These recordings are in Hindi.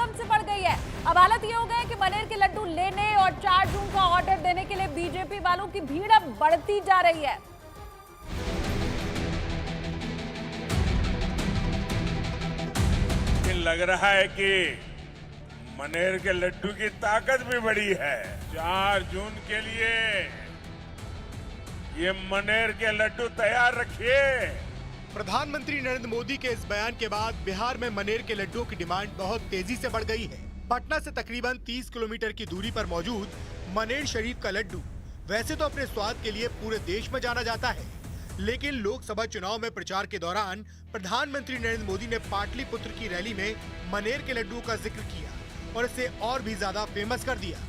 एकदम से बढ़ गई है। अब हालत ये हो गई है कि मनेर के लड्डू लेने और 4 जून का ऑर्डर देने के लिए बीजेपी वालों की भीड़ अब बढ़ती जा रही है। लग रहा है कि मनेर के लड्डू की ताकत भी बड़ी है। 4 जून के लिए ये मनेर के लड्डू तैयार रखिए। प्रधानमंत्री नरेंद्र मोदी के इस बयान के बाद बिहार में मनेर के लड्डुओं की डिमांड बहुत तेजी से बढ़ गई है। पटना से तकरीबन 30 किलोमीटर की दूरी पर मौजूद मनेर शरीफ का लड्डू वैसे तो अपने स्वाद के लिए पूरे देश में जाना जाता है, लेकिन लोकसभा चुनाव में प्रचार के दौरान प्रधानमंत्री नरेंद्र मोदी ने पाटलिपुत्र की रैली में मनेर के लड्डुओं का जिक्र किया और इसे और भी ज्यादा फेमस कर दिया।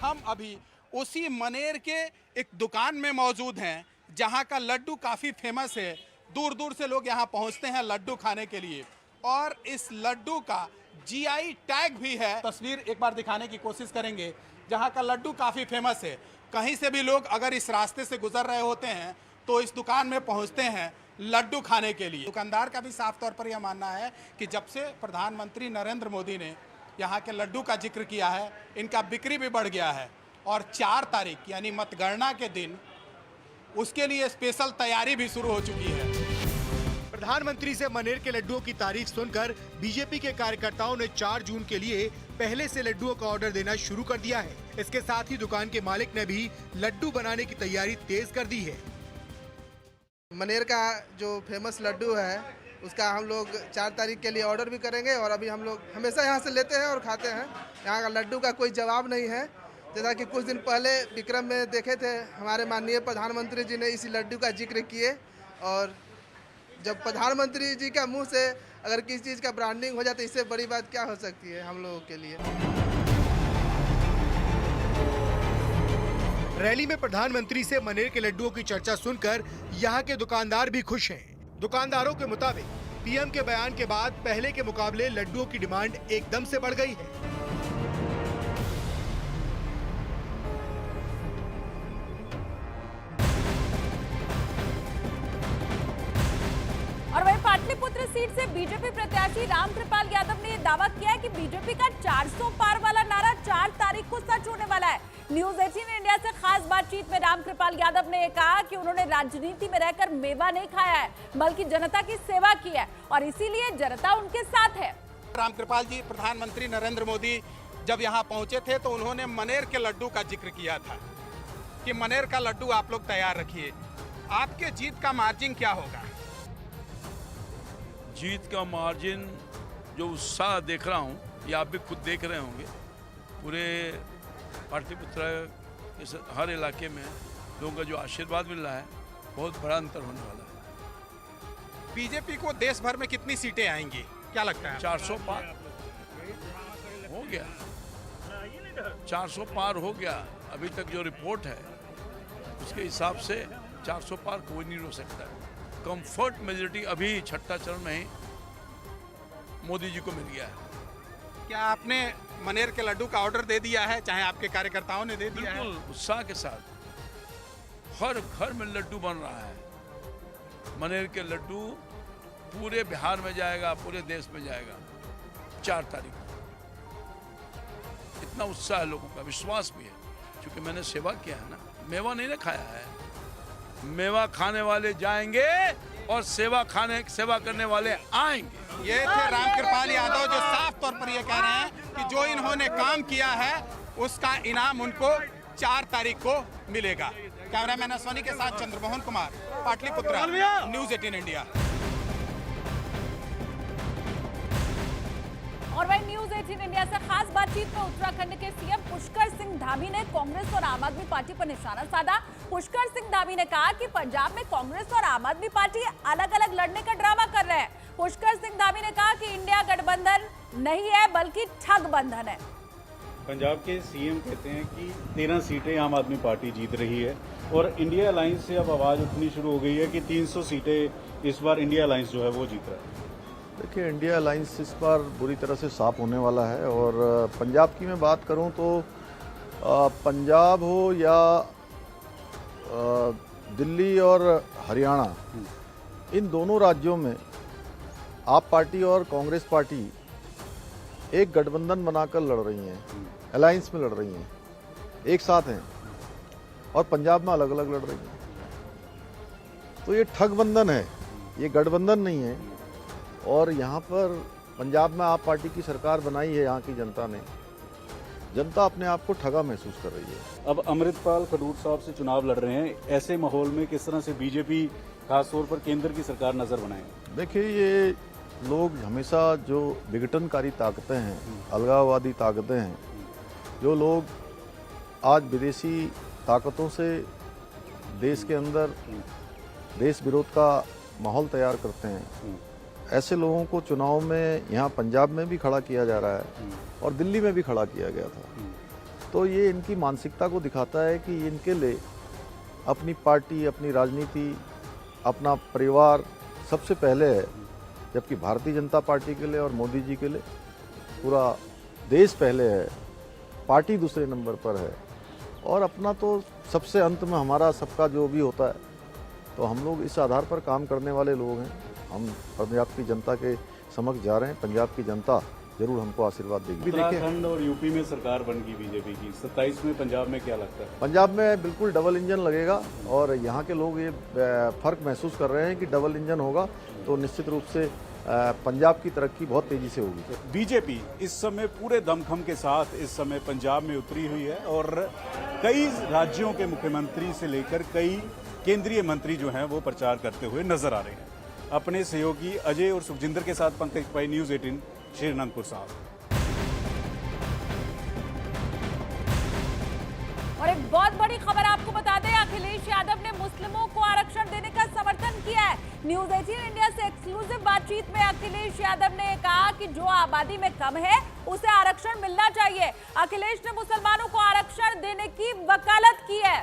हम अभी उसी मनेर के एक दुकान में मौजूद हैं जहां का लड्डू काफ़ी फेमस है। दूर दूर से लोग यहां पहुंचते हैं लड्डू खाने के लिए और इस लड्डू का जीआई टैग भी है। तस्वीर एक बार दिखाने की कोशिश करेंगे जहां का लड्डू काफ़ी फेमस है। कहीं से भी लोग अगर इस रास्ते से गुजर रहे होते हैं तो इस दुकान में पहुंचते हैं लड्डू खाने के लिए। दुकानदार का भी साफ तौर पर यह मानना है कि जब से प्रधानमंत्री नरेंद्र मोदी ने यहाँ के लड्डू का जिक्र किया है, इनका बिक्री भी बढ़ गया है और 4 तारीख यानी मतगणना के दिन उसके लिए स्पेशल तैयारी भी शुरू हो चुकी है। प्रधानमंत्री से मनेर के लड्डुओं की तारीख सुनकर बीजेपी के कार्यकर्ताओं ने 4 जून के लिए पहले से लड्डुओं का ऑर्डर देना शुरू कर दिया है। इसके साथ ही दुकान के मालिक ने भी लड्डू बनाने की तैयारी तेज कर दी है। मनेर का जो फेमस लड्डू है उसका हम लोग 4 तारीख के लिए ऑर्डर भी करेंगे और अभी हम लोग हमेशा यहाँ से लेते हैं और खाते हैं। यहाँ का लड्डू का कोई जवाब नहीं है। जैसा कि कुछ दिन पहले विक्रम में देखे थे, हमारे माननीय प्रधानमंत्री जी ने इसी लड्डू का जिक्र किए और जब प्रधानमंत्री जी का मुंह से अगर किसी चीज़ का ब्रांडिंग हो जाए तो इससे बड़ी बात क्या हो सकती है हम लोगों के लिए। रैली में प्रधानमंत्री से मनेर के लड्डुओं की चर्चा सुनकर यहाँ के दुकानदार भी खुश हैं। दुकानदारों के मुताबिक पीएम के बयान के बाद पहले के मुकाबले लड्डुओं की डिमांड एकदम से बढ़ गई है। और वहीं पाटलिपुत्र सीट से बीजेपी प्रत्याशी रामकृपाल यादव ने दावा किया है कि बीजेपी का 400 पार वाला नारा 4 तारीख को सच होने वाला है। न्यूज 18 इंडिया से खास बातचीत में रामकृपाल यादव ने कहा कि उन्होंने राजनीति में रहकर मेवा नहीं खाया है बल्कि जनता की सेवा की है और इसीलिए जनता उनके साथ है। रामकृपाल जी, प्रधानमंत्री नरेंद्र मोदी जब यहाँ पहुंचे थे तो उन्होंने मनेर के लड्डू का जिक्र किया था कि मनेर का लड्डू आप लोग तैयार रखिए। आपके जीत का मार्जिन क्या होगा? जीत का मार्जिन जो उत्साह देख रहा हूँ, ये आप भी खुद देख रहे होंगे, पूरे पाटलिपुत्र के हर इलाके में लोगों का जो आशीर्वाद मिल रहा है, बहुत बड़ा अंतर होने वाला है। बीजेपी को देश भर में कितनी सीटें आएंगी, क्या लगता है? 400 पार हो गया, 400 पार हो गया। अभी तक जो रिपोर्ट है उसके हिसाब से 400 पार कोई नहीं हो सकता है। कंफर्ट मेजोरिटी अभी छठा चरण में ही मोदी जी को मिल गया है। क्या आपने मनेर के लड्डू का ऑर्डर दे दिया है, चाहे आपके कार्यकर्ताओं ने दे दिया है? बिल्कुल उत्साह के साथ हर घर में लड्डू बन रहा है। मनेर के लड्डू पूरे बिहार में जाएगा, पूरे देश में जाएगा 4 तारीख को। इतना उत्साह है लोगों का, विश्वास भी है, क्योंकि मैंने सेवा किया है ना, मेवा नहीं ना खाया है। मेवा खाने वाले जाएंगे और सेवा करने वाले आएंगे। ये थे रामकृपाल यादव जो साफ तौर पर ये कह रहे हैं कि जो इन्होंने काम किया है उसका इनाम उनको 4 तारीख को मिलेगा। कैमरामैन अश्वनी के साथ चंद्रमोहन कुमार, पाटलिपुत्र, न्यूज 18 इंडिया। और वही न्यूज 18 इंडिया से खास बातचीत में उत्तराखंड के सीएम पुष्कर सिंह धामी ने कांग्रेस और आम आदमी पार्टी पर निशाना साधा। पुष्कर सिंह धामी ने कहा कि पंजाब में कांग्रेस और आम आदमी पार्टी अलग अलग लड़ने का ड्रामा कर रहे हैं। पुष्कर सिंह धामी ने कहा कि इंडिया गठबंधन नहीं है बल्कि ठग बंधन है। पंजाब के सीएम कहते हैं कि 13 सीटें आम आदमी पार्टी जीत रही है और इंडिया अलायंस से अब आवाज़ उठनी शुरू हो गई है कि 300 सीटें इस बार इंडिया अलायंस जो है वो जीत रहा है। देखिए, इंडिया अलायंस इस बार बुरी तरह से साफ होने वाला है और पंजाब की मैं बात करूं तो पंजाब हो या दिल्ली और हरियाणा, इन दोनों राज्यों में आप पार्टी और कांग्रेस पार्टी एक गठबंधन बनाकर लड़ रही हैं, अलायंस में लड़ रही हैं, एक साथ हैं और पंजाब में अलग अलग लड़ रही हैं। तो ये ठगबंधन है, ये गठबंधन नहीं है। और यहाँ पर पंजाब में आप पार्टी की सरकार बनाई है यहाँ की जनता ने, जनता अपने आप को ठगा महसूस कर रही है। अब अमृतपाल खडूर साहब से चुनाव लड़ रहे हैं, ऐसे माहौल में किस तरह से बीजेपी खासतौर पर केंद्र की सरकार नजर बनाए? देखिए, ये लोग हमेशा जो विघटनकारी ताकतें हैं, अलगाववादी ताकतें हैं, जो लोग आज विदेशी ताकतों से देश के अंदर देश विरोध का माहौल तैयार करते हैं, ऐसे लोगों को चुनाव में यहाँ पंजाब में भी खड़ा किया जा रहा है और दिल्ली में भी खड़ा किया गया था। तो ये इनकी मानसिकता को दिखाता है कि इनके लिए अपनी पार्टी, अपनी राजनीति, अपना परिवार सबसे पहले है, जबकि भारतीय जनता पार्टी के लिए और मोदी जी के लिए पूरा देश पहले है, पार्टी दूसरे नंबर पर है। और अपना तो सबसे अंत में हमारा सबका जो भी होता है। तो हम लोग इस आधार पर काम करने वाले लोग हैं। हम पंजाब की जनता के समक्ष जा रहे हैं, पंजाब की जनता जरूर हमको आशीर्वाद देगी। उत्तराखंड और यूपी में सरकार बन गई बीजेपी की, 27 में पंजाब में क्या लगता है? पंजाब में बिल्कुल डबल इंजन लगेगा और यहाँ के लोग ये फर्क महसूस कर रहे हैं कि डबल इंजन होगा तो निश्चित रूप से पंजाब की तरक्की बहुत तेजी से होगी। बीजेपी इस समय पूरे दमखम के साथ इस समय पंजाब में उतरी हुई है और कई राज्यों के मुख्यमंत्री से लेकर कई केंद्रीय मंत्री जो हैं वो प्रचार करते हुए नजर आ रहे हैं। अपने सहयोगी अजय और सुखजिंदर के साथ पंकज पाई, न्यूज़ 18 श्रीनंदपुर साहब। और एक बहुत बड़ी खबर आपको बता दें, अखिलेश यादव ने मुस्लिमों को आरक्षण देने का समर्थन किया है। न्यूज़ 18 इंडिया से एक्सक्लूसिव बातचीत में अखिलेश यादव ने कहा कि जो आबादी में कम है उसे आरक्षण मिलना चाहिए। अखिलेश ने मुसलमानों को आरक्षण देने की वकालत की है।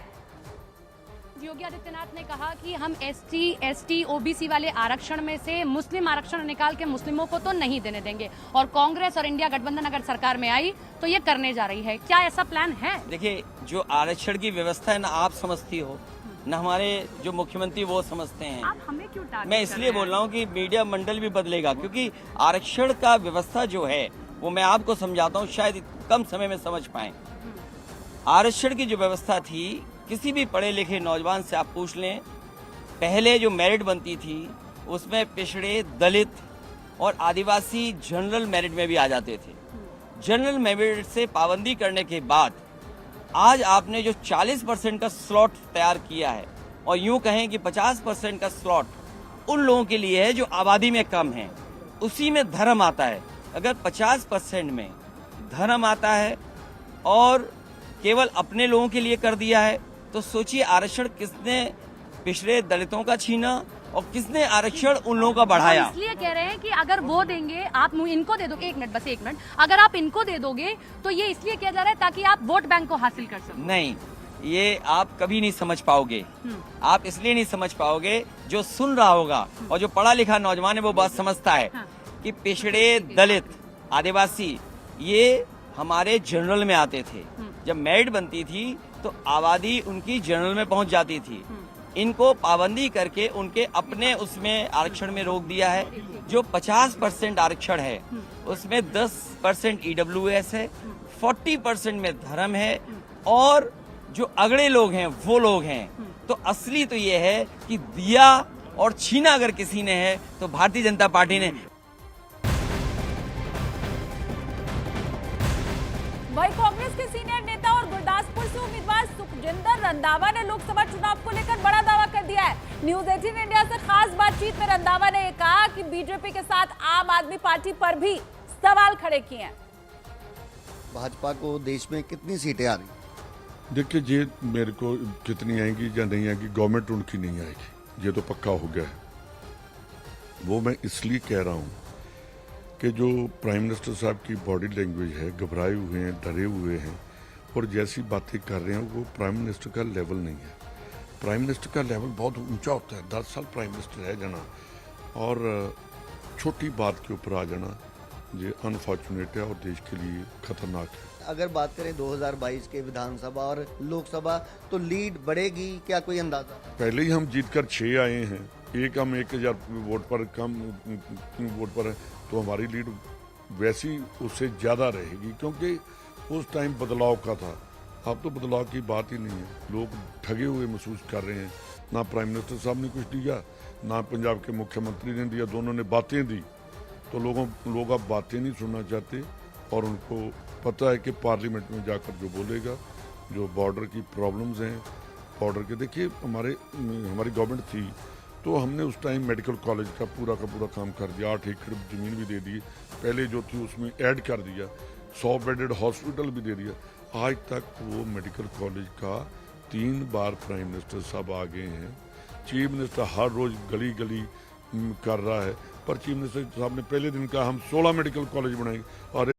योगी आदित्यनाथ ने कहा कि हम एसटी, ओबीसी वाले आरक्षण में से मुस्लिम आरक्षण निकाल के मुस्लिमों को तो नहीं देने देंगे और कांग्रेस और इंडिया गठबंधन अगर सरकार में आई तो ये करने जा रही है। क्या ऐसा प्लान है? देखिए, जो आरक्षण की व्यवस्था है ना आप समझती हो ना हमारे जो मुख्यमंत्री वो समझते हैं। आप हमें क्यों टारगेट मैं इसलिए बोल रहा हूँ कि मीडिया मंडल भी बदलेगा, क्योंकि आरक्षण का व्यवस्था जो है वो मैं आपको समझाता हूँ, शायद कम समय में समझ पाए। आरक्षण की जो व्यवस्था थी, किसी भी पढ़े लिखे नौजवान से आप पूछ लें, पहले जो मेरिट बनती थी उसमें पिछड़े, दलित और आदिवासी जनरल मेरिट में भी आ जाते थे। जनरल मेरिट से पाबंदी करने के बाद आज आपने जो 40% का स्लॉट तैयार किया है, और यूं कहें कि 50% का स्लॉट उन लोगों के लिए है जो आबादी में कम है। उसी में धर्म आता है। अगर 50% में धर्म आता है और केवल अपने लोगों के लिए कर दिया है, तो सोचिए आरक्षण किसने पिछड़े दलितों का छीना और किसने आरक्षण उन लोगों का बढ़ाया। इसलिए कह रहे हैं कि अगर वो देंगे, आप इनको दे दोगे, एक मिनट, अगर आप इनको दे दोगे तो ये इसलिए किया जा रहा है ताकि आप वोट बैंक को हासिल कर सको। नहीं, ये आप कभी नहीं समझ पाओगे। आप इसलिए नहीं समझ पाओगे, जो सुन रहा होगा और जो पढ़ा लिखा नौजवान है वो बात समझता है कि पिछड़े, दलित, आदिवासी ये हमारे जनरल में आते थे। जब मेरिट बनती थी तो आबादी उनकी जनरल में पहुंच जाती थी। इनको पाबंदी करके उनके अपने उसमें आरक्षण में रोक दिया है। जो 50% आरक्षण है उसमें 10% EWS है, 40% में धर्म है और जो अगड़े लोग हैं वो लोग हैं। तो असली तो ये है कि दिया और छीना अगर किसी ने है तो भारतीय जनता पार्टी ने। वही कांग्रेस के सीनियर नेता और गुरदासपुर से उम्मीदवार सुखजिंदर रंधावा ने लोकसभा चुनाव को लेकर बड़ा दावा कर दिया है। न्यूज़ 18 इंडिया से खास बातचीत में रंधावा ने कहा कि बीजेपी के साथ आम आदमी पार्टी पर भी सवाल खड़े किए हैं। भाजपा को देश में कितनी सीटें आ रही? देखिए, ये मेरे को कितनी आएंगी या नहीं आएंगी, गवर्नमेंट उनकी नहीं आएगी, ये तो पक्का हो गया है। वो मैं इसलिए कह रहा हूँ कि जो प्राइम मिनिस्टर साहब की बॉडी लैंग्वेज है, घबराए हुए हैं, डरे हुए हैं और जैसी बातें कर रहे हैं वो प्राइम मिनिस्टर का लेवल नहीं है। प्राइम मिनिस्टर का लेवल बहुत ऊंचा होता है। 10 साल प्राइम मिनिस्टर रह जाना और छोटी बात के ऊपर आ जाना, ये अनफॉर्चुनेट है और देश के लिए खतरनाक है। अगर बात करें 2022 के विधानसभा और लोकसभा, तो लीड बढ़ेगी क्या, कोई अंदाजा? पहले ही हम जीतकर 6 आए हैं एक हम 1000 वोट पर कम वोट पर है तो हमारी लीड वैसी उससे ज़्यादा रहेगी, क्योंकि उस टाइम बदलाव का था। अब तो बदलाव की बात ही नहीं है। लोग ठगे हुए महसूस कर रहे हैं। ना प्राइम मिनिस्टर साहब ने कुछ दिया, ना पंजाब के मुख्यमंत्री ने दिया, दोनों ने बातें दी। तो लोग अब बातें नहीं सुनना चाहते और उनको पता है कि पार्लियामेंट में जाकर जो बोलेगा, जो बॉर्डर की प्रॉब्लम्स हैं, बॉर्डर के देखिए हमारी गवर्नमेंट थी तो हमने उस टाइम मेडिकल कॉलेज का पूरा काम कर दिया, 8 एकड़ ज़मीन भी दे दी, पहले जो थी उसमें ऐड कर दिया, 100 बेडेड हॉस्पिटल भी दे दिया। आज तक वो मेडिकल कॉलेज का 3 बार प्राइम मिनिस्टर साहब आ गए हैं। चीफ मिनिस्टर हर रोज़ गली गली कर रहा है, पर चीफ मिनिस्टर साहब ने पहले दिन कहा हम 16 मेडिकल कॉलेज बनाएंगे और